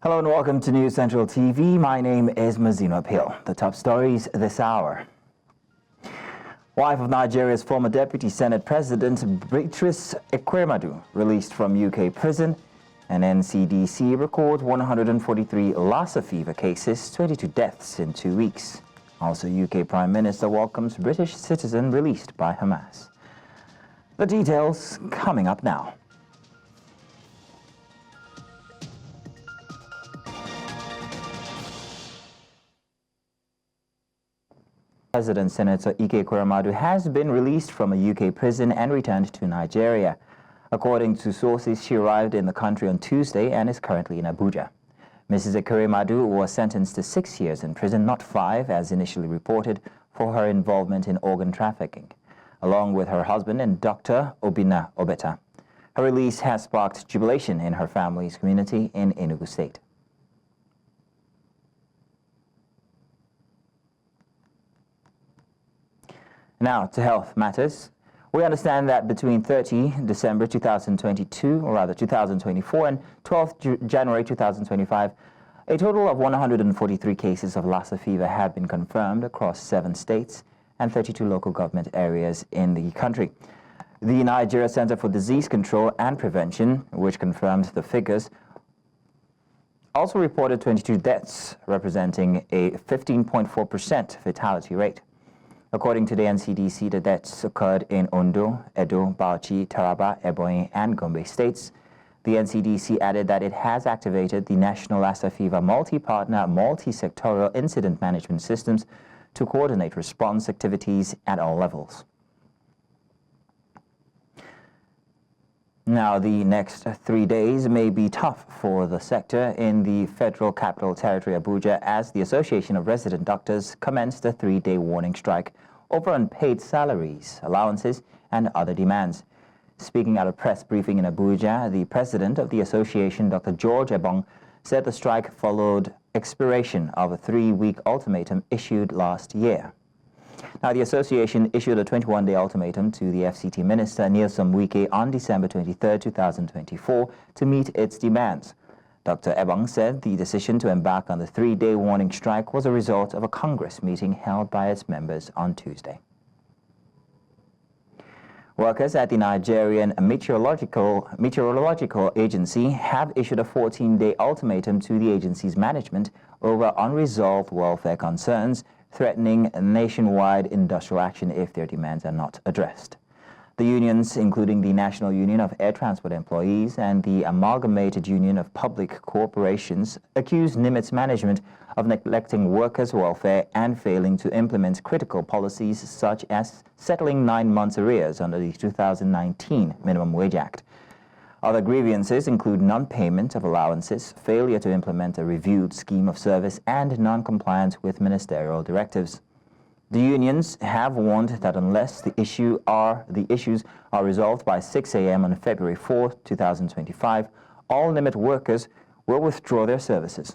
Hello and welcome to News Central TV. My name is Mazino Pil. The top stories this hour. Wife of Nigeria's former Deputy Senate President Beatrice Ekweremadu released from UK prison, and NCDC record 143 Lassa fever cases, 22 deaths in 2 weeks. Also, UK Prime Minister welcomes British citizen released by Hamas. The details coming up now. President Senator Ekweremadu has been released from a UK prison and returned to Nigeria. According to sources, she arrived in the country on Tuesday and is currently in Abuja. Mrs. Ekweremadu was sentenced to 6 years in prison, not 5, as initially reported, for her involvement in organ trafficking, along with her husband and Dr. Obinna Obeta. Her release has sparked jubilation in her family's community in Enugu State. Now to health matters. We understand that between 30 December 2022, or rather 2024, and 12th January 2025, a total of 143 cases of Lassa fever have been confirmed across 7 states and 32 local government areas in the country. The Nigeria Center for Disease Control and Prevention, which confirmed the figures, also reported 22 deaths, representing a 15.4% fatality rate. According to the NCDC, the deaths occurred in Ondo, Edo, Bauchi, Taraba, Ebonyi, and Gombe states. The NCDC added that it has activated the National Lassa Fever Multi-Partner, Multi-Sectorial Incident Management Systems to coordinate response activities at all levels. Now, the next 3 days may be tough for the sector in the Federal Capital Territory, Abuja, as the Association of Resident Doctors commenced a 3-day warning strike over unpaid salaries, allowances, and other demands. Speaking at a press briefing in Abuja, the president of the association, Dr. George Ebong, said the strike followed expiration of a 3-week ultimatum issued last year. Now, the association issued a 21-day ultimatum to the FCT Minister, Nyesom Wike, on December 23, 2024, to meet its demands. Dr. Ebong said the decision to embark on the 3-day warning strike was a result of a Congress meeting held by its members on Tuesday. Workers at the Nigerian Meteorological Agency have issued a 14-day ultimatum to the agency's management over unresolved welfare concerns, threatening nationwide industrial action if their demands are not addressed. The unions, including the National Union of Air Transport Employees and the Amalgamated Union of Public Corporations, accused NIMET's management of neglecting workers' welfare and failing to implement critical policies such as settling 9 months' arrears under the 2019 Minimum Wage Act. Other grievances include non-payment of allowances, failure to implement a reviewed scheme of service, and non-compliance with ministerial directives. The unions have warned that unless the issues are resolved by 6 a.m. on February 4, 2025, all NIMET workers will withdraw their services.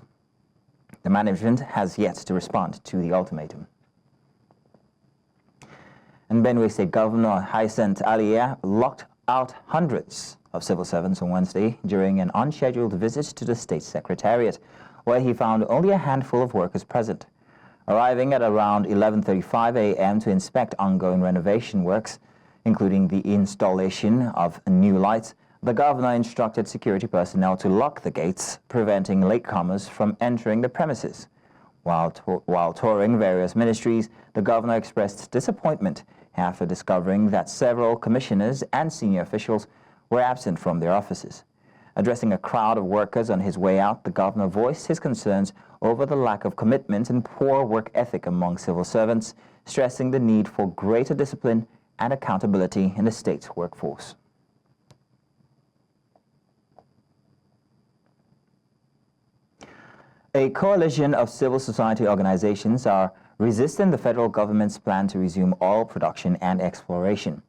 The management has yet to respond to the ultimatum. And Benue State Governor Hyacinth Alia locked out hundreds of civil servants on Wednesday during an unscheduled visit to the state secretariat, where he found only a handful of workers present. Arriving at around 11:35 a.m. to inspect ongoing renovation works, including the installation of new lights, the governor instructed security personnel to lock the gates, preventing latecomers from entering the premises. While touring various ministries, the governor expressed disappointment after discovering that several commissioners and senior officials were absent from their offices. Addressing a crowd of workers on his way out, the governor voiced his concerns over the lack of commitment and poor work ethic among civil servants, stressing the need for greater discipline and accountability in the state's workforce. A coalition of civil society organizations are resisting the federal government's plan to resume oil production and exploration.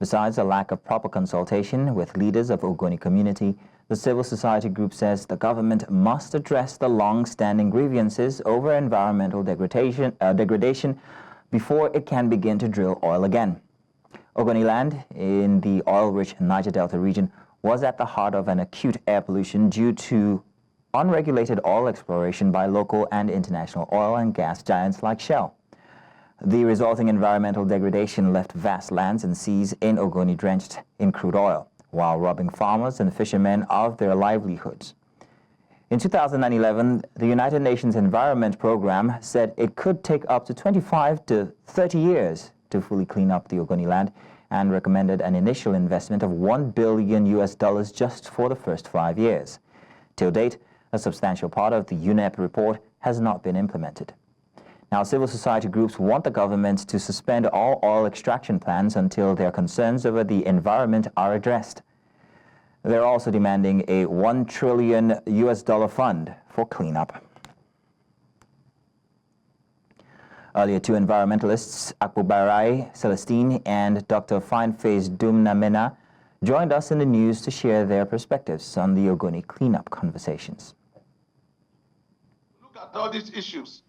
Besides a lack of proper consultation with leaders of Ogoni community, the civil society group says the government must address the long-standing grievances over environmental degradation before it can begin to drill oil again. Ogoni land in the oil-rich Niger Delta region was at the heart of an acute air pollution due to unregulated oil exploration by local and international oil and gas giants like Shell. The resulting environmental degradation left vast lands and seas in Ogoni drenched in crude oil, while robbing farmers and fishermen of their livelihoods. In 2011, the United Nations Environment Program said it could take up to 25 to 30 years to fully clean up the Ogoni land and recommended an initial investment of $1 billion just for the first 5 years. Till date, a substantial part of the UNEP report has not been implemented. Now, civil society groups want the government to suspend all oil extraction plans until their concerns over the environment are addressed. They're also demanding a $1 trillion fund for cleanup. Earlier, two environmentalists, Akbubarai Celestine and Dr. Fineface Dumnamena, joined us in the news to share their perspectives on the Ogoni cleanup conversations. Look at all these issues.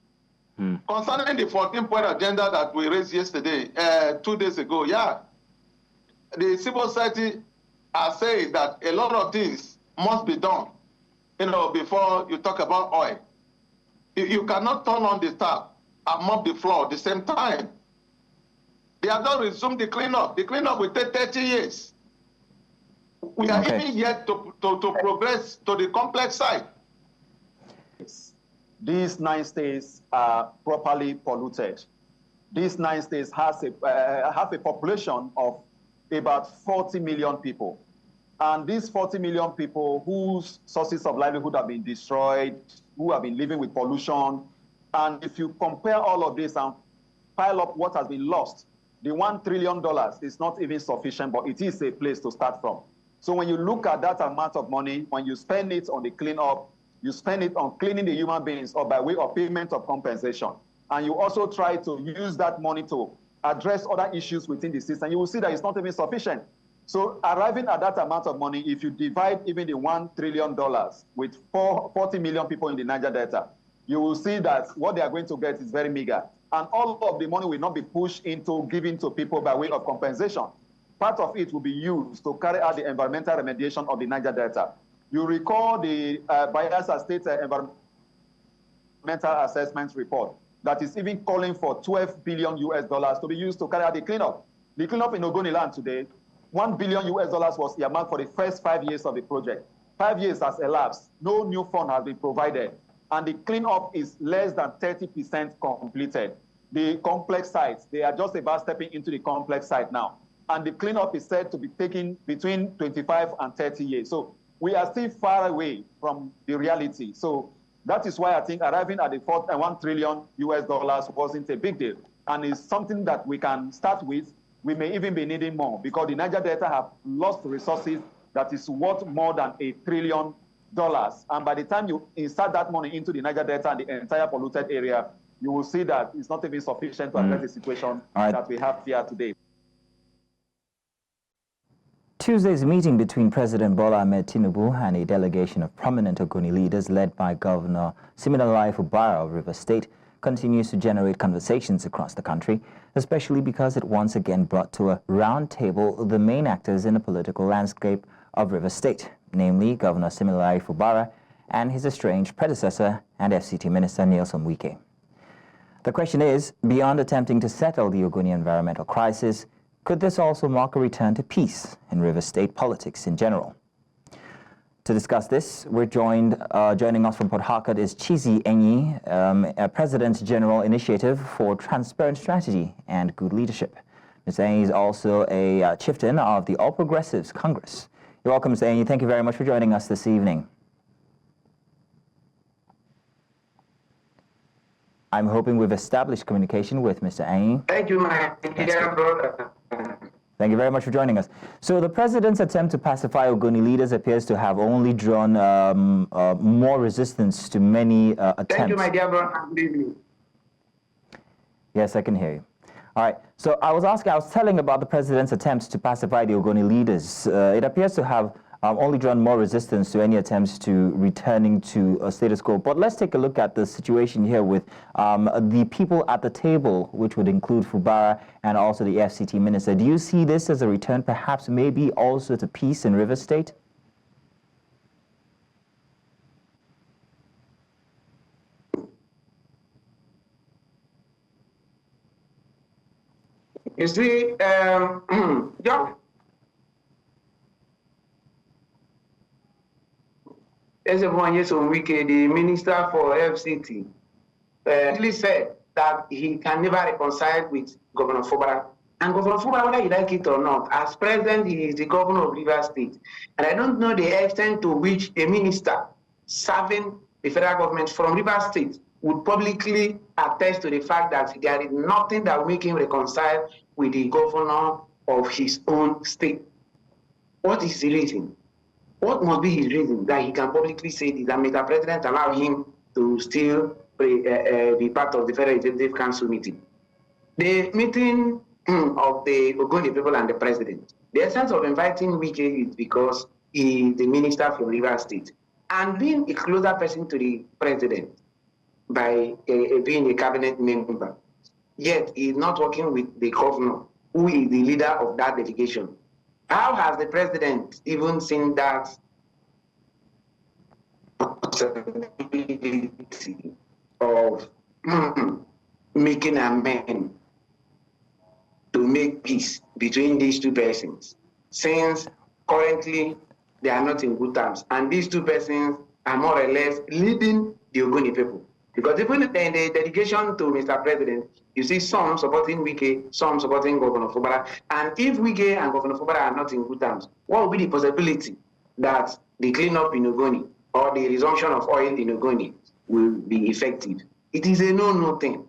Concerning the 14-point agenda that we raised yesterday, 2 days ago, the civil society are saying that a lot of things must be done, before you talk about oil. You cannot turn on the tap and mop the floor at the same time. They have not resumed the cleanup. The cleanup will take 30 years. We are even yet to progress to the complex side. These 9 states are properly polluted. These 9 states have a population of about 40 million people. And these 40 million people whose sources of livelihood have been destroyed, who have been living with pollution. And if you compare all of this and pile up what has been lost, the $1 trillion is not even sufficient, but it is a place to start from. So when you look at that amount of money, when you spend it on the cleanup, you spend it on cleaning the human beings or by way of payment of compensation. And you also try to use that money to address other issues within the system. You will see that it's not even sufficient. So arriving at that amount of money, if you divide even the $1 trillion with 40 million people in the Niger Delta, you will see that what they are going to get is very meager. And all of the money will not be pushed into giving to people by way of compensation. Part of it will be used to carry out the environmental remediation of the Niger Delta. You recall the Bayelsa State Environmental Assessment Report that is even calling for $12 billion to be used to carry out the cleanup. The cleanup in Ogoni land today, $1 billion was earmarked for the first 5 years of the project. 5 years has elapsed. No new fund has been provided. And the cleanup is less than 30% completed. The complex sites, they are just about stepping into the complex site now. And the cleanup is said to be taking between 25 and 30 years. So we are still far away from the reality. So that is why I think arriving at the $1 trillion wasn't a big deal. And it's something that we can start with. We may even be needing more because the Niger Delta have lost resources that is worth more than $1 trillion. And by the time you insert that money into the Niger Delta and the entire polluted area, you will see that it's not even sufficient to address the situation that we have here today. Tuesday's meeting between President Bola Ahmed Tinubu and a delegation of prominent Ogoni leaders led by Governor Siminalayi Fubara of Rivers State continues to generate conversations across the country, especially because it once again brought to a round table the main actors in the political landscape of Rivers State, namely Governor Siminalayi Fubara and his estranged predecessor and FCT Minister Nyesom Wike. The question is, beyond attempting to settle the Ogoni environmental crisis, could this also mark a return to peace in Rivers State politics in general? To discuss this, we're joining us from Port Harcourt is Chizi Enyi, President General Initiative for Transparent Strategy and Good Leadership. Mr. Enyi is also a chieftain of the All Progressives Congress. You're welcome, Mr. Enyi. Thank you very much for joining us this evening. I'm hoping we've established communication with Mr. Enyi. Thank you, my dear brother. Thank you very much for joining us. So the president's attempt to pacify Ogoni leaders appears to have only drawn more resistance to many attempts. Thank you, my dear brother. Good evening. Yes, I can hear you. All right. So I was telling about the president's attempts to pacify the Ogoni leaders. It appears to have only drawn more resistance to any attempts to returning to a status quo. But let's take a look at the situation here with the people at the table, which would include Fubara and also the FCT minister. Do you see this as a return, perhaps maybe also to peace in Rivers State? You see, John, as a one years on weekend, the minister for FCT actually said that he can never reconcile with Governor Fubara. And Governor Fubara, whether you like it or not, as president, he is the governor of Rivers State. And I don't know the extent to which a minister serving the federal government from Rivers State would publicly attest to the fact that there is nothing that will make him reconcile with the governor of his own state. What is the reason? What must be his reason that he can publicly say this and Mr. President allow him to still be part of the Federal Executive Council meeting? The meeting of the Ogoni people and the president, the essence of inviting Wike is because he is the minister from Rivers State and being a closer person to the president by being a cabinet member. Yet he is not working with the governor, who is the leader of that delegation. How has the president even seen that possibility of making amends to make peace between these two persons, since currently they are not in good terms, and these two persons are more or less leading the Ogoni people? Because even in the dedication to Mr. President, you see some supporting Wike, some supporting Governor Fubara. And if Wike and Governor Fubara are not in good terms, what will be the possibility that the cleanup in Ogoni or the resumption of oil in Ogoni will be effective? It is a no-no thing.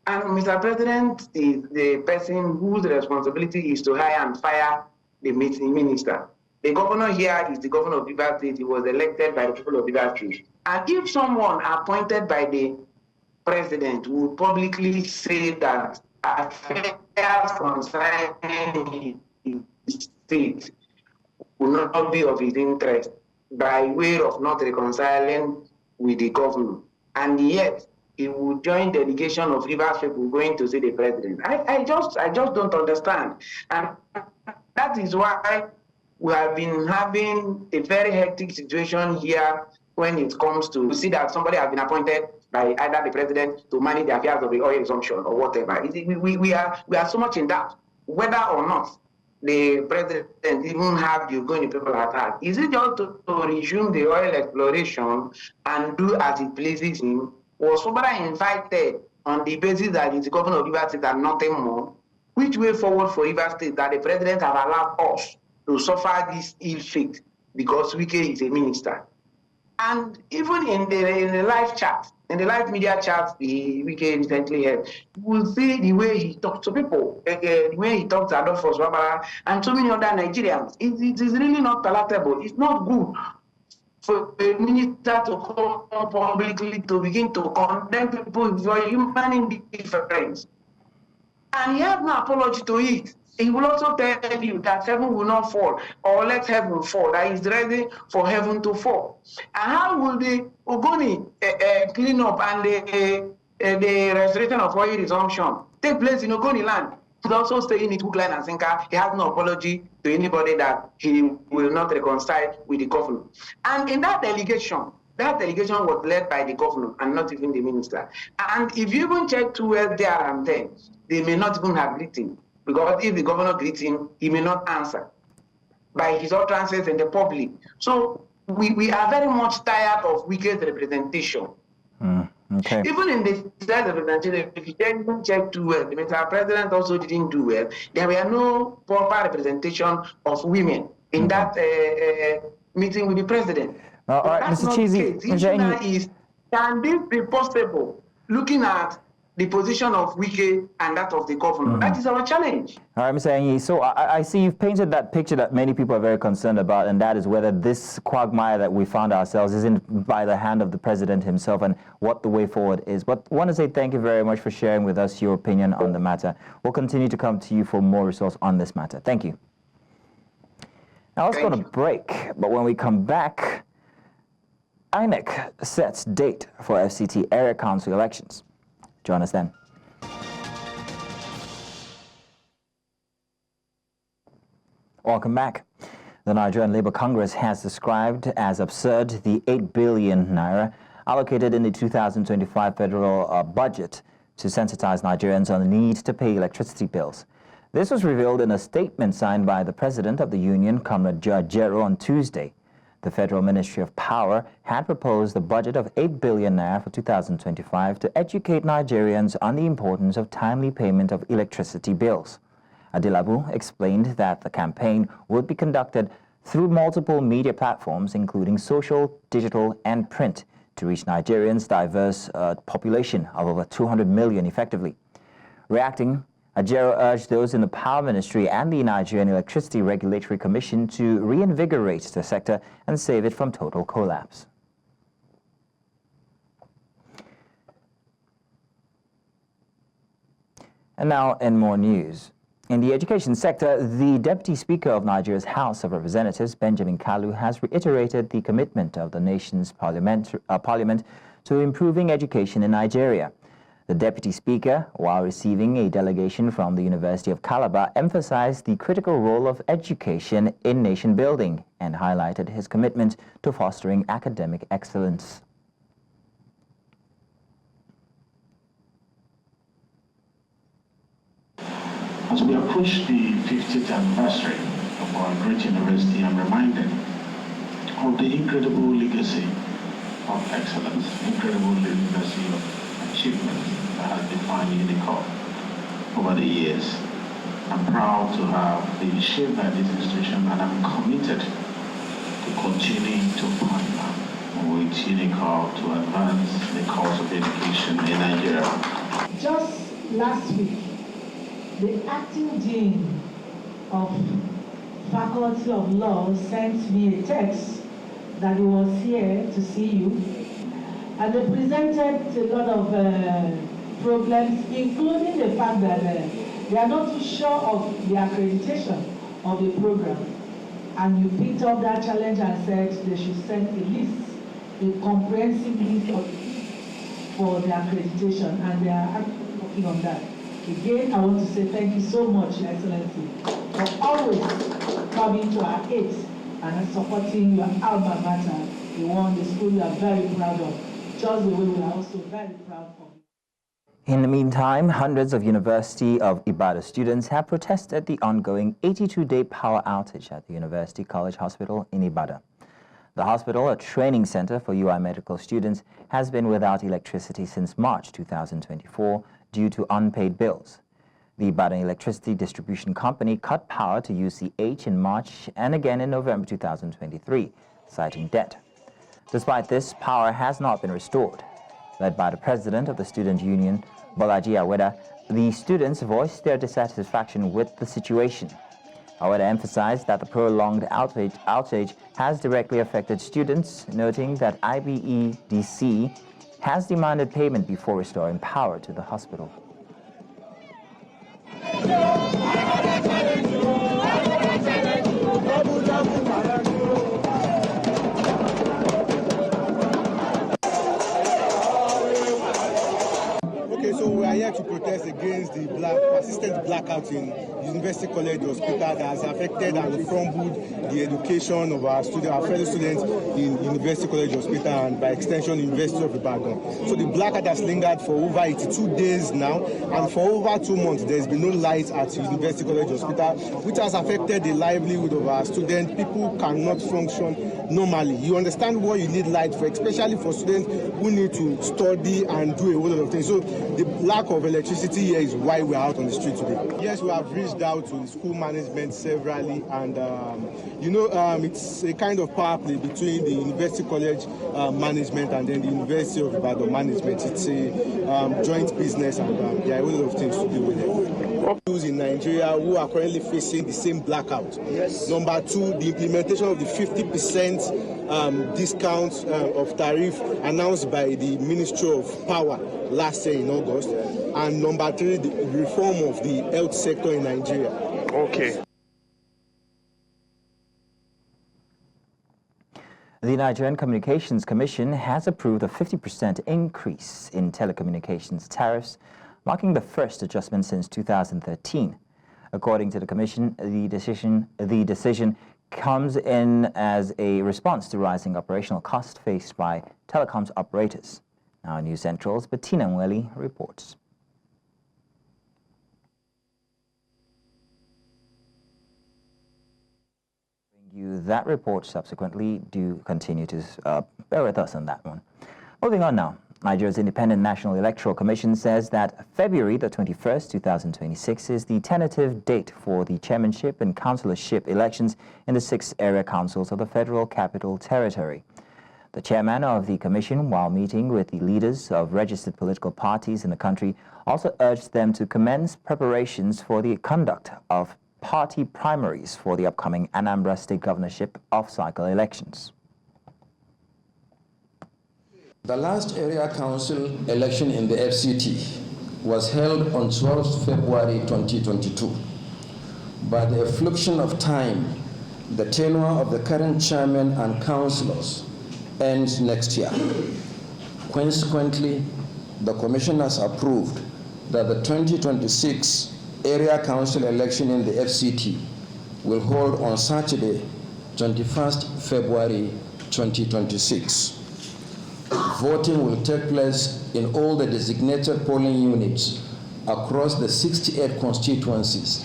And Mr. President is the person whose responsibility is to hire and fire the minister. The governor here is the governor of Rivers State. He was elected by the people of Rivers State. And if someone appointed by the president would publicly say that affairs concerning his state will not be of his interest by way of not reconciling with the governor, and yet he would join delegation of Rivers people going to see the president, I just don't understand. And that is why we have been having a very hectic situation here when it comes to see that somebody has been appointed by either the president to manage the affairs of the oil resumption or whatever. We are so much in doubt whether or not the president even have the Ogoni people at heart. Is it just to resume the oil exploration and do as it pleases him? Was Fubara invited on the basis that he's the governor of Rivers State and nothing more? Which way forward for Rivers State that the president have allowed us to suffer this ill fate because Wike is a minister? And even in the live chat, in the live media chat the Wike recently had, you will see the way he talks to people, the way he talks to Adolphus Wabara and so many other Nigerians. It is really not palatable. It's not good for a minister to come publicly to begin to condemn people for human indifference. And he has no apology to it. He will also tell you that heaven will not fall, or let heaven fall, that he's ready for heaven to fall. And how will the Ogoni clean up and the restoration of oil resumption take place in Ogoni land? He's also saying it hook, line, and sinker. He has no apology to anybody that he will not reconcile with the governor. And in that delegation was led by the governor and not even the minister. And if you even check 2 years there and then, they may not even have written. Because if the governor greets him, he may not answer by his utterances in the public. So we are very much tired of Wike's representation. Okay. Even in the state representation, if you didn't check too well, the Mr. President also didn't do well. There were no proper representation of women in that meeting with the president. All right, Mr. Chizi, the issue is, can this be possible looking at the position of Wike and that of the governor? That is our challenge. All right, Mr. Enyi, so I see you've painted that picture that many people are very concerned about, and that is whether this quagmire that we found ourselves isn't by the hand of the president himself and what the way forward is. But I want to say thank you very much for sharing with us your opinion on the matter. We'll continue to come to you for more resource on this matter. Thank you. Now let's go to break, but when we come back, INEC sets date for FCT Area Council elections. Join us then. Welcome back. The Nigerian Labour Congress has described as absurd the 8 billion naira allocated in the 2025 federal budget to sensitize Nigerians on the need to pay electricity bills. This was revealed in a statement signed by the president of the union, Comrade Jajero, on Tuesday. The Federal Ministry of Power had proposed a budget of 8 billion naira for 2025 to educate Nigerians on the importance of timely payment of electricity bills. Adilabu explained that the campaign would be conducted through multiple media platforms, including social, digital, and print, to reach Nigerians' diverse population of over 200 million effectively. Reacting, Ajero urged those in the Power Ministry and the Nigerian Electricity Regulatory Commission to reinvigorate the sector and save it from total collapse. And now in more news. In the education sector, the Deputy Speaker of Nigeria's House of Representatives, Benjamin Kalu, has reiterated the commitment of the nation's parliament to improving education in Nigeria. The Deputy Speaker, while receiving a delegation from the University of Calabar, emphasized the critical role of education in nation building and highlighted his commitment to fostering academic excellence. As we approach the 50th anniversary of our great university, I'm reminded of the incredible legacy of excellence, incredible legacy of achievement that has defined UNICOR over the years. I'm proud to have been shaped by this institution, and I'm committed to continuing to partner with UNICOR to advance the cause of education in Nigeria. Just last week, the acting dean of Faculty of Law sent me a text that he was here to see you. And they presented a lot of problems, including the fact that they are not too sure of the accreditation of the program. And you picked up that challenge and said they should send a list, a comprehensive list for the accreditation, and they are actually working on that. Again, I want to say thank you so much, Your Excellency, for always coming to our aid and supporting your alma mater, the one, the school you are very proud of. Just the way we are also very proud of. In the meantime, hundreds of University of Ibadan students have protested the ongoing 82-day power outage at the University College Hospital in Ibadan. The hospital, a training center for UI medical students, has been without electricity since March 2024 due to unpaid bills. The Ibadan Electricity Distribution Company cut power to UCH in March and again in November 2023, citing debt. Despite this, power has not been restored. Led by the president of the student union, Bolaji Aweda, the students voiced their dissatisfaction with the situation. Aweda emphasized that the prolonged outage has directly affected students, noting that IBEDC has demanded payment before restoring power to the hospital. So we are here to protest against the persistent blackout in University College Hospital that has affected and crumbled the education of our students, our fellow students in University College Hospital and by extension University of Ibadan. So the blackout has lingered for over 82 days now, and for over 2 months there has been no light at University College Hospital, which has affected the livelihood of our students. People cannot function normally. You understand what you need light for, especially for students who need to study and do a whole lot of things. So the lack of electricity here is why we're out on the street today. Yes, we have reached out to the school management severally, and it's a kind of power play between the University College management and then the University of Ibadan management. It's a joint business, and there are a whole lot of things to do with it. Schools in Nigeria who are currently facing the same blackout. Yes. Number two, the implementation of the 50% discount of tariff announced by the Ministry of Power last year in August. And number three, the reform of the health sector in Nigeria. Okay. The Nigerian Communications Commission has approved a 50% increase in telecommunications tariffs, marking the first adjustment since 2013. According to the Commission, the decision comes in as a response to rising operational costs faced by telecoms operators. Now, News Central's Bettina Nweli reports. that report subsequently. Do continue to bear with us on that one. Moving on now. Nigeria's Independent National Electoral Commission says that February the 21st, 2026 is the tentative date for the chairmanship and councillorship elections in the 6 area councils of the Federal Capital Territory. The chairman of the commission, while meeting with the leaders of registered political parties in the country, also urged them to commence preparations for the conduct of party primaries for the upcoming Anambra State governorship off-cycle elections. The last area council election in the FCT was held on 12th February 2022. By the effluxion of time, the tenure of the current chairman and councillors ends next year. Consequently, the commission has approved that the 2026 area council election in the FCT will hold on Saturday, 21st February 2026. Voting will take place in all the designated polling units across the 68 constituencies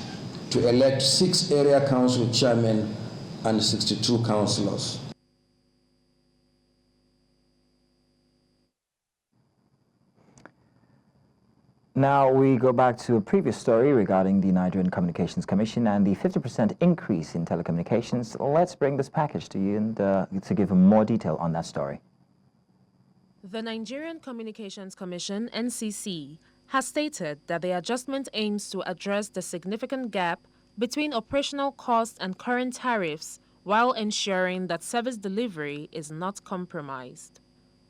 to elect 6 area council chairmen and 62 councillors. Now we go back to a previous story regarding the Nigerian Communications Commission and the 50% increase in telecommunications. Let's bring this package to you and to give more detail on that story. The Nigerian Communications Commission, NCC, has stated that the adjustment aims to address the significant gap between operational costs and current tariffs while ensuring that service delivery is not compromised.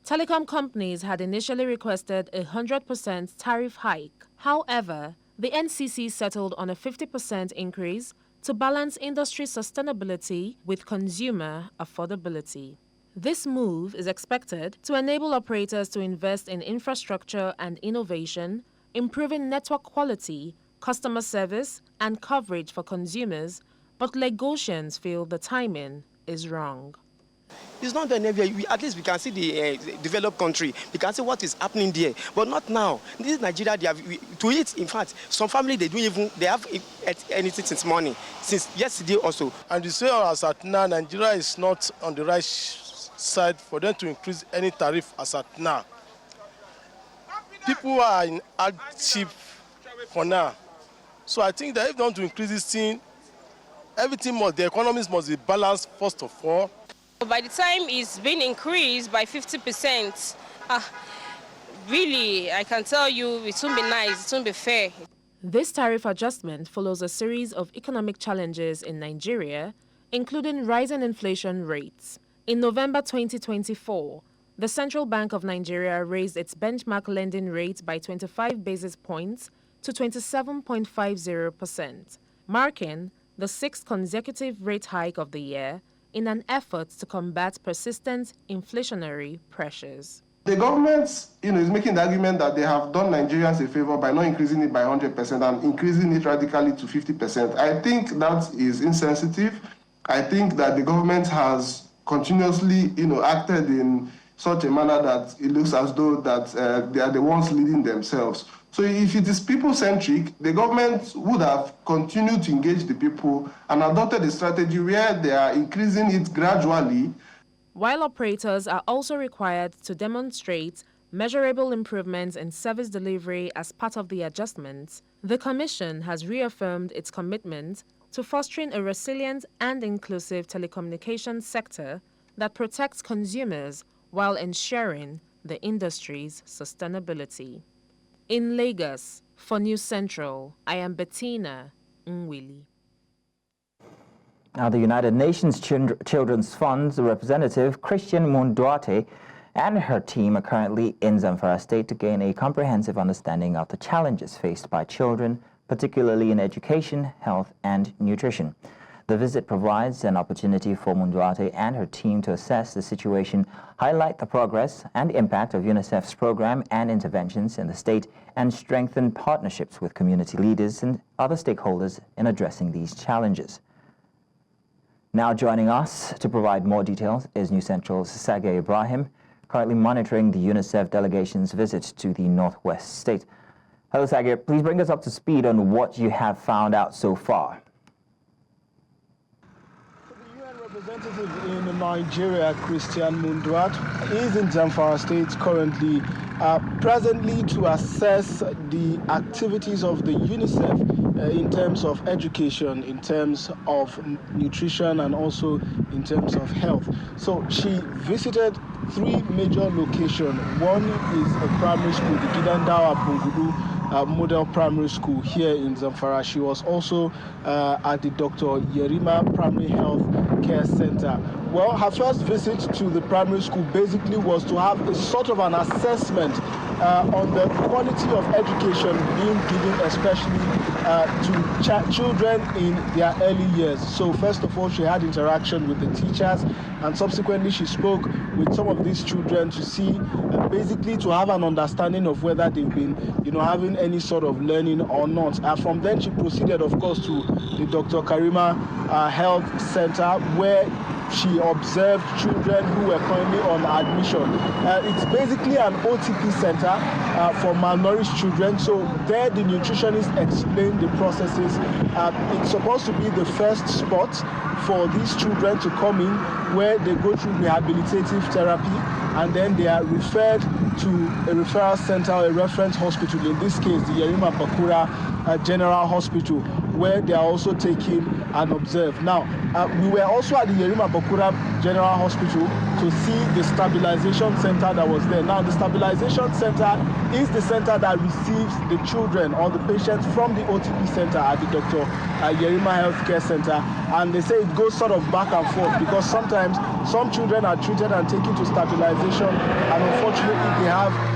Telecom companies had initially requested a 100% tariff hike. However, the NCC settled on a 50% increase to balance industry sustainability with consumer affordability. This move is expected to enable operators to invest in infrastructure and innovation, improving network quality, customer service, and coverage for consumers, but Lagosians feel the timing is wrong. It's not done everywhere. At least we can see the developed country. We can see what is happening there, but not now. This is Nigeria. They have to eat. In fact, some family they have anything since morning, since yesterday also. And you say as at now, Nigeria is not on the right side for them to increase any tariff as at now. People are in hardship for now. So I think that if they want to increase this thing, the economies must be balanced first of all. By the time it's been increased by 50%, really, I can tell you it won't be nice, it won't be fair. This tariff adjustment follows a series of economic challenges in Nigeria, including rising inflation rates. In November 2024, the Central Bank of Nigeria raised its benchmark lending rate by 25 basis points to 27.50%, marking the 6th consecutive rate hike of the year in an effort to combat persistent inflationary pressures. The government, is making the argument that they have done Nigerians a favor by not increasing it by 100% and increasing it radically to 50%. I think that is insensitive. I think that the government has continuously, acted in such a manner that it looks as though that they are the ones leading themselves. So if it is people-centric, the government would have continued to engage the people and adopted a strategy where they are increasing it gradually. While operators are also required to demonstrate measurable improvements in service delivery as part of the adjustments, the Commission has reaffirmed its commitment to fostering a resilient and inclusive telecommunications sector that protects consumers while ensuring the industry's sustainability. In Lagos, for News Central, I am Bettina Nwili. Now, the United Nations Children's Fund's representative, Christian Munduate, and her team are currently in Zamfara State to gain a comprehensive understanding of the challenges faced by children, particularly in education, health, and nutrition. The visit provides an opportunity for Munduate and her team to assess the situation, highlight the progress and impact of UNICEF's program and interventions in the state, and strengthen partnerships with community leaders and other stakeholders in addressing these challenges. Now joining us to provide more details is News Central's Sage Ibrahim, currently monitoring the UNICEF delegation's visit to the Northwest State. Hello, Sage. Please bring us up to speed on what you have found out so far. representative in Nigeria, Christian Munduat, is in Zamfara State currently, presently to assess the activities of the UNICEF in terms of education, in terms of nutrition, and also in terms of health. So she visited 3 major locations. One is a primary school, the Gidandawa Bungudu Model Primary School here in Zamfara. She was also at the Dr. Yerima Primary Health Care Center. Well, her first visit to the primary school basically was to have a sort of an assessment on the quality of education being given, especially to children in their early years. So first of all, she had interaction with the teachers, and subsequently she spoke with some of these children to see, basically to have an understanding of whether they've been, having any sort of learning or not. From then she proceeded, of course, to the Dr. Karima Health Center, where she observed children who were currently on admission. It's basically an OTP center for malnourished children. So there the nutritionist explained the processes. It's supposed to be the first spot for these children to come in, where they go through rehabilitative therapy, and then they are referred to a referral center or a reference hospital, in this case the Yerima Bakura General Hospital, where they are also taken and observed. Now, we were also at the Yerima Bakura General Hospital to see the stabilization center that was there. Now, the stabilization center is the center that receives the children or the patients from the OTP center at the Dr. Yerima Healthcare Center, and they say it goes sort of back and forth, because sometimes some children are treated and taken to stabilization, and unfortunately they have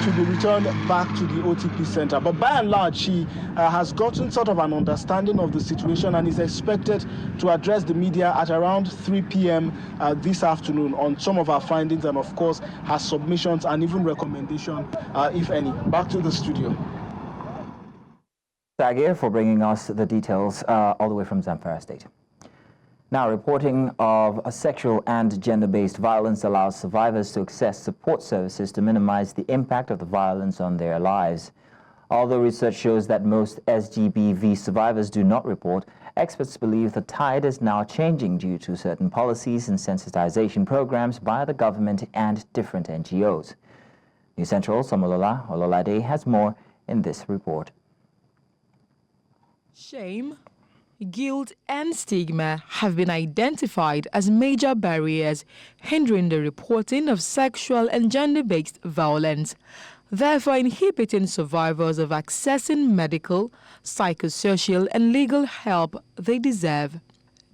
to be returned back to the OTP center. But by and large, she has gotten sort of an understanding of the situation and is expected to address the media at around 3 p.m. This afternoon on some of her findings, and of course her submissions and even recommendation, if any. Back to the studio. Sagir for bringing us the details all the way from Zamfara State. Now, reporting of sexual and gender-based violence allows survivors to access support services to minimize the impact of the violence on their lives. Although research shows that most SGBV survivors do not report, experts believe the tide is now changing due to certain policies and sensitization programs by the government and different NGOs. News Central's Omolola Ololade has more in this report. Shame, guilt and stigma have been identified as major barriers hindering the reporting of sexual and gender-based violence, therefore inhibiting survivors of accessing medical, psychosocial and legal help they deserve.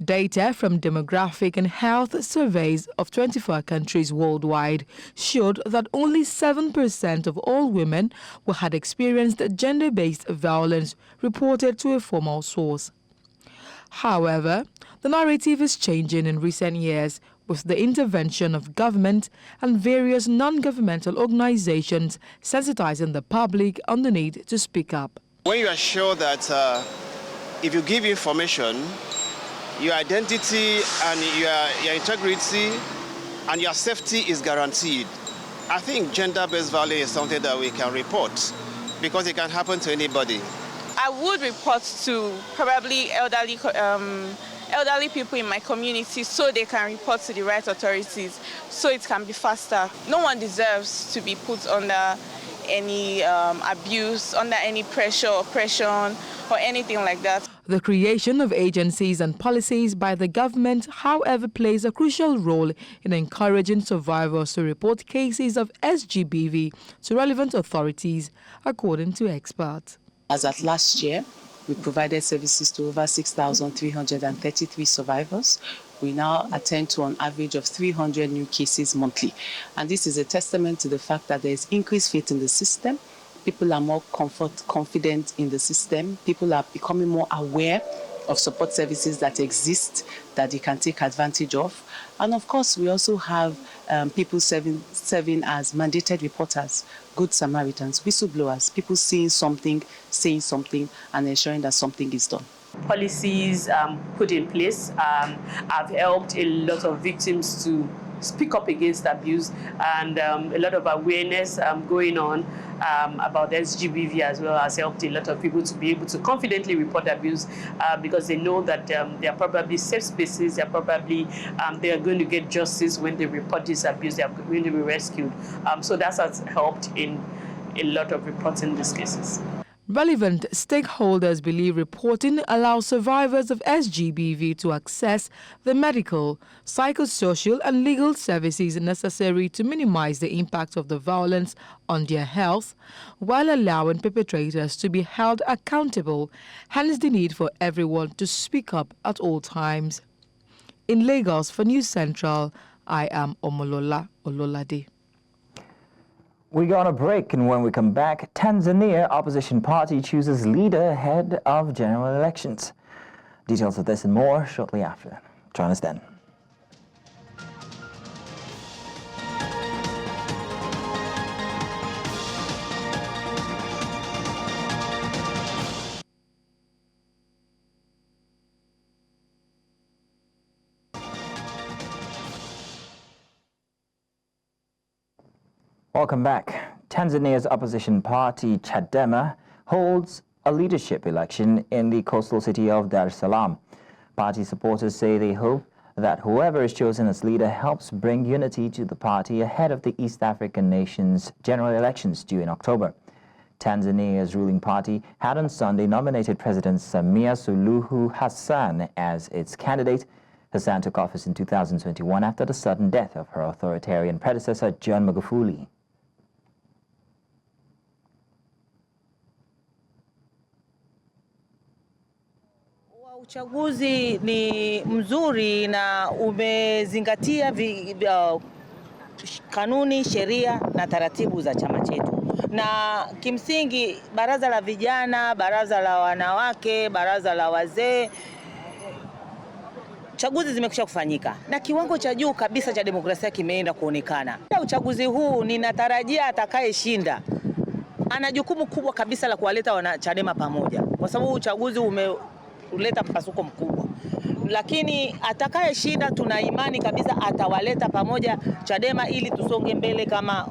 Data from demographic and health surveys of 24 countries worldwide showed that only 7% of all women who had experienced gender-based violence reported to a formal source. However, the narrative is changing in recent years with the intervention of government and various non-governmental organizations sensitizing the public on the need to speak up. When you are sure that if you give information, your identity and your integrity and your safety is guaranteed, I think gender-based violence is something that we can report, because it can happen to anybody. I would report to probably elderly people in my community so they can report to the right authorities, so it can be faster. No one deserves to be put under any abuse, under any pressure, oppression, or anything like that. The creation of agencies and policies by the government, however, plays a crucial role in encouraging survivors to report cases of SGBV to relevant authorities, according to experts. As at last year, we provided services to over 6,333 survivors. We now attend to an average of 300 new cases monthly. And this is a testament to the fact that there is increased faith in the system. People are more confident in the system. People are becoming more aware of support services that exist that they can take advantage of. And of course, we also have people serving as mandated reporters, good Samaritans, whistleblowers, people seeing something, saying something, and ensuring that something is done. Policies put in place have helped a lot of victims to speak up against abuse, and a lot of awareness going on. about SGBV as well has helped a lot of people to be able to confidently report abuse because they know that they are probably safe spaces, they are probably they are going to get justice when they report this abuse, they are going to be rescued. So that has helped in a lot of reporting these cases. Relevant stakeholders believe reporting allows survivors of SGBV to access the medical, psychosocial and legal services necessary to minimize the impact of the violence on their health, while allowing perpetrators to be held accountable, hence the need for everyone to speak up at all times. In Lagos for News Central, I am Omolola Ololade. We go on a break, and when we come back, Tanzania opposition party chooses leader ahead of general elections. Details of this and more shortly after. Join us then. Welcome back. Tanzania's opposition party, Chadema, holds a leadership election in the coastal city of Dar es Salaam. Party supporters say they hope that whoever is chosen as leader helps bring unity to the party ahead of the East African nation's general elections due in October. Tanzania's ruling party had on Sunday nominated President Samia Suluhu Hassan as its candidate. Hassan took office in 2021 after the sudden death of her authoritarian predecessor, John Magufuli. Uchaguzi ni mzuri na umezingatia kanuni, sheria na taratibu za chama chetu. Na kimsingi baraza la vijana, baraza la wanawake, baraza la wazee, chaguzi zimekwisha kufanyika na kiwango cha juu kabisa cha demokrasia kimeenda kuonekana. Uchaguzi huu ninatarajia atakayeshinda ana jukumu kubwa kabisa la kuwaleta wanachadema pamoja, kwa sababu uchaguzi uleta mpasuko mkubwa, lakini atakayeshinda tuna imani kabisa atawaleta pamoja Chadema ili tusonge mbele kama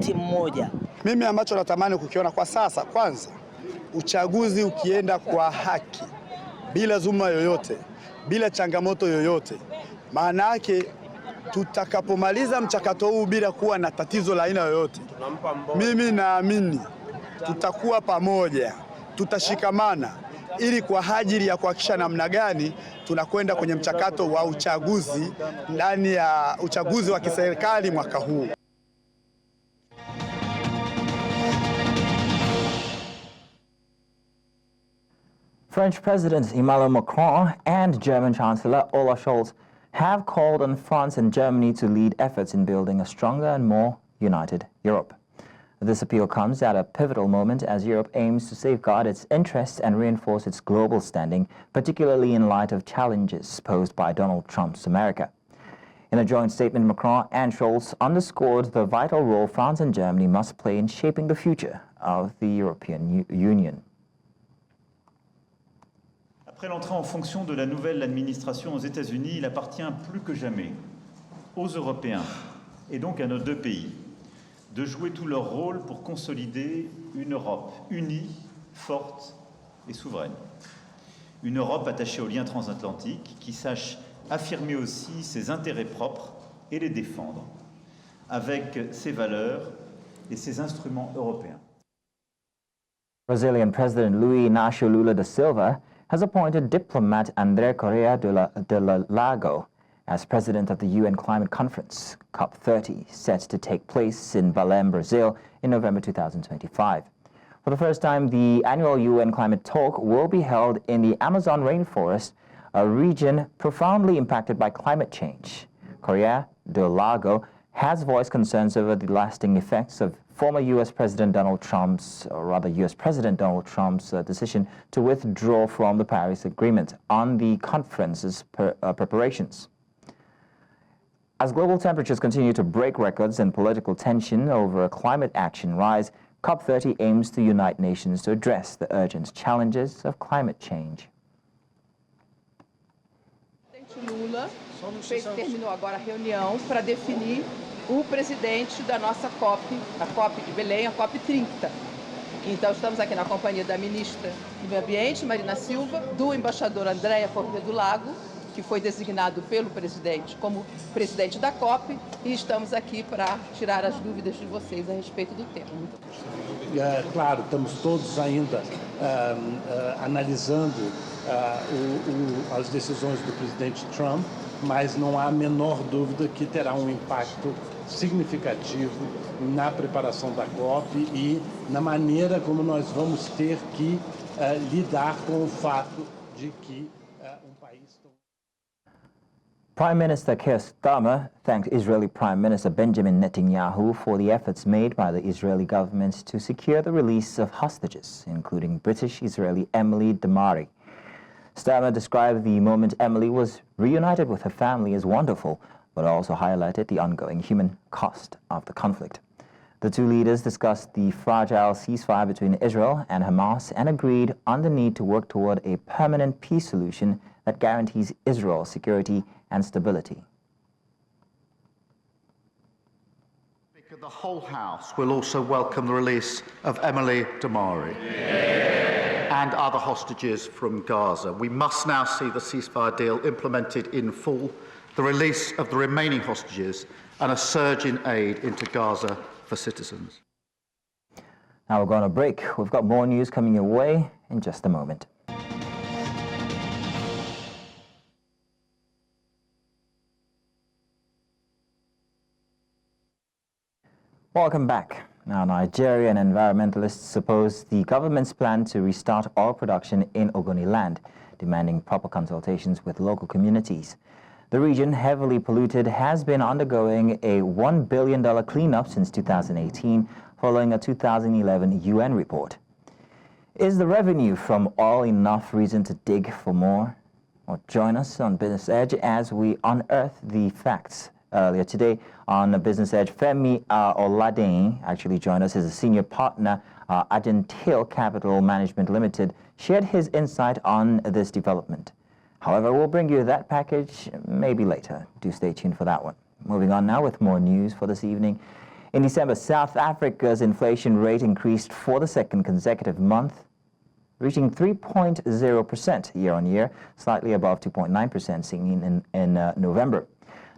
timu moja. Mimi ambacho natamani kukiona kwa sasa, kwanza uchaguzi ukienda kwa haki, bila dhuluma yoyote, bila changamoto yoyote. Maana yake tutakapomaliza mchakato huu bila kuwa na tatizo la aina yoyote, mimi naamini tutakuwa pamoja, tutashikamana ili kwa ajili ya kuhakikisha namna gani tunakwenda kwenye mchakato wa uchaguzi ndani ya uchaguzi wa kiserikali mwaka huu. French President Emmanuel Macron and German Chancellor Olaf Scholz have called on France and Germany to lead efforts in building a stronger and more united Europe. This appeal comes at a pivotal moment as Europe aims to safeguard its interests and reinforce its global standing, particularly in light of challenges posed by Donald Trump's America. In a joint statement, Macron and Scholz underscored the vital role France and Germany must play in shaping the future of the European Union. Après l'entrée en fonction de la nouvelle administration aux États-Unis, il appartient plus que jamais aux Européens et donc à nos deux pays de jouer tout leur rôle pour consolider une Europe unie, forte et souveraine. Une Europe attachée aux liens transatlantiques qui sache affirmer aussi ses intérêts propres et les défendre avec ses valeurs et ses instruments européens. Brazilian President Luiz Inácio Lula da Silva has appointed diplomat André Correa de Lago as president of the UN Climate Conference, COP30, set to take place in Belém, Brazil in November 2025. For the first time, the annual UN climate talk will be held in the Amazon rainforest, a region profoundly impacted by climate change. Correa de Lago has voiced concerns over the lasting effects of former U.S. President Donald Trump's decision to withdraw from the Paris Agreement on the conference's preparations. As global temperatures continue to break records and political tension over climate action rise, COP30 aims to unite nations to address the urgent challenges of climate change. Lula terminou agora a reunião para definir o presidente da nossa COP, a COP de Belém, a COP 30. Então, estamos aqui na companhia da ministra do Meio Ambiente, Marina Silva, do embaixador Andréa Corrêa do Lago, que foi designado pelo presidente como presidente da COP, e estamos aqui para tirar as dúvidas de vocês a respeito do tema. Claro, estamos todos ainda analisando as decisões do presidente Trump, mas não há a menor dúvida que terá um impacto significativo na preparação da COP e na maneira como nós vamos ter que lidar com o fato de que país... Prime Minister Keir Starmer thanked Israeli Prime Minister Benjamin Netanyahu for the efforts made by the Israeli government to secure the release of hostages, including British-Israeli Emily Damari. Starmer described the moment Emily was reunited with her family as wonderful, but also highlighted the ongoing human cost of the conflict. The two leaders discussed the fragile ceasefire between Israel and Hamas and agreed on the need to work toward a permanent peace solution that guarantees Israel's security and stability. The whole House will also welcome the release of Emily Damari and other hostages from Gaza. We must now see the ceasefire deal implemented in full, the release of the remaining hostages, and a surge in aid into Gaza for citizens. Now we're going to break. We've got more news coming your way in just a moment. Welcome back. Now, Nigerian environmentalists oppose the government's plan to restart oil production in Ogoni land, demanding proper consultations with local communities. The region, heavily polluted, has been undergoing a $1 billion cleanup since 2018, following a 2011 UN report. Is the revenue from oil enough reason to dig for more? Well, join us on Business Edge as we unearth the facts. Earlier today on Business Edge, Femi Oladin actually joined us as a senior partner, Argentil Capital Management Limited, shared his insight on this development. However, we'll bring you that package maybe later. Do stay tuned for that one. Moving on now with more news for this evening. In December, South Africa's inflation rate increased for the second consecutive month, reaching 3.0% year-on-year, slightly above 2.9% seen in November.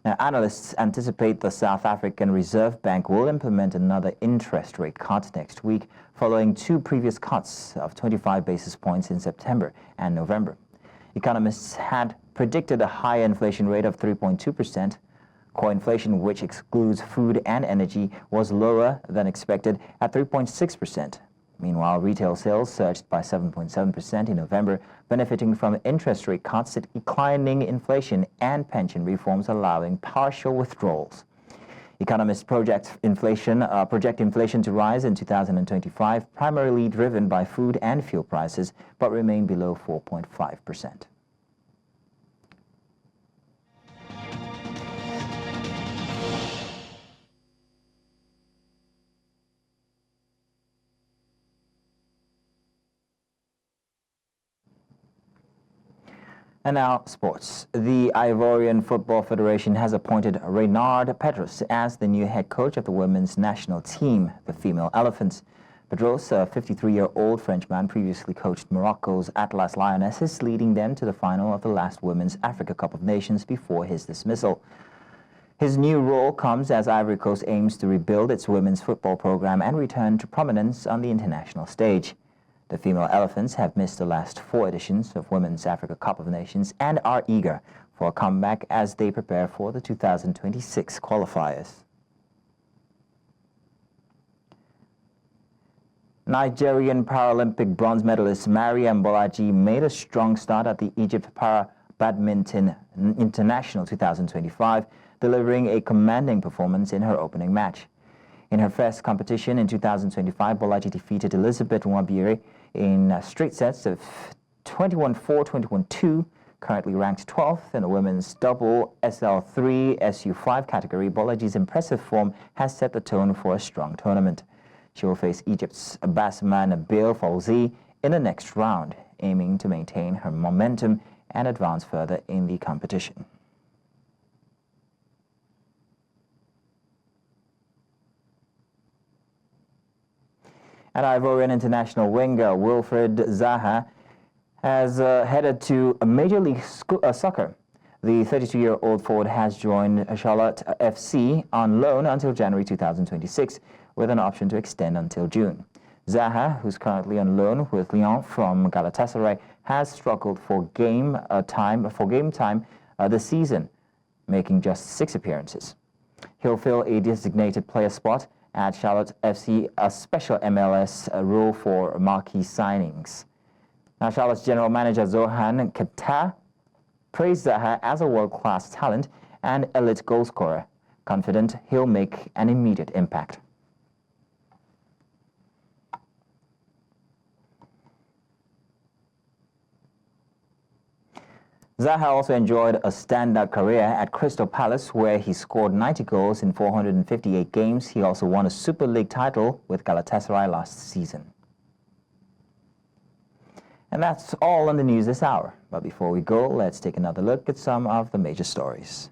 Now, analysts anticipate the South African Reserve Bank will implement another interest rate cut next week, following two previous cuts of 25 basis points in September and November. Economists had predicted a higher inflation rate of 3.2%. Core inflation, which excludes food and energy, was lower than expected at 3.6%. Meanwhile, retail sales surged by 7.7% in November, benefiting from interest rate cuts, declining inflation, and pension reforms allowing partial withdrawals. Economists project inflation to rise in 2025, primarily driven by food and fuel prices, but remain below 4.5%. And now, sports. The Ivorian Football Federation has appointed Reynard Pedros as the new head coach of the women's national team, the Female Elephants. Pedros, a 53-year-old Frenchman, previously coached Morocco's Atlas Lionesses, leading them to the final of the last Women's Africa Cup of Nations before his dismissal. His new role comes as Ivory Coast aims to rebuild its women's football program and return to prominence on the international stage. The Female Elephants have missed the last 4 editions of Women's Africa Cup of Nations and are eager for a comeback as they prepare for the 2026 qualifiers. Nigerian Paralympic bronze medalist Mariam Bolaji made a strong start at the Egypt Para Badminton International 2025, delivering a commanding performance in her opening match. In her first competition in 2025, Bolaji defeated Elizabeth Nwabire in straight sets of 21-4, 21-2, currently ranked 12th in the women's double SL3 SU5 category. Bolaji's impressive form has set the tone for a strong tournament. She will face Egypt's Basma Nabil Fawzi in the next round, aiming to maintain her momentum and advance further in the competition. And Ivorian international winger Wilfred Zaha has headed to Major League Soccer. The 32-year-old forward has joined Charlotte FC on loan until January 2026, with an option to extend until June. Zaha, who's currently on loan with Lyon from Galatasaray, has struggled for game time this season, making just 6 appearances. He'll fill a designated player spot at Charlotte FC, a special MLS rule for marquee signings. Now, Charlotte's general manager Zohan Kata praised Zaha as a world-class talent and elite goalscorer, confident he'll make an immediate impact. Zaha also enjoyed a standout career at Crystal Palace, where he scored 90 goals in 458 games. He also won a Super League title with Galatasaray last season. And that's all on the news this hour. But before we go, let's take another look at some of the major stories.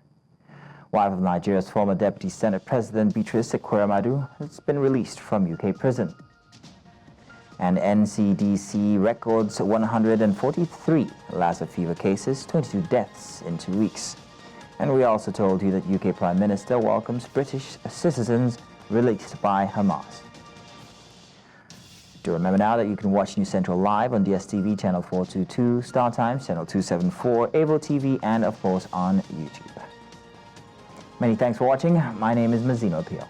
Wife of Nigeria's former Deputy Senate President Beatrice Ekweremadu has been released from UK prison. And NCDC records 143 Lassa fever cases, 22 deaths in 2 weeks. And we also told you that UK Prime Minister welcomes British citizens released by Hamas. Do remember now that you can watch News Central live on DSTV channel 422, Star Times channel 274, Avo TV, and of course on YouTube. Many thanks for watching. My name is Mazino Pio.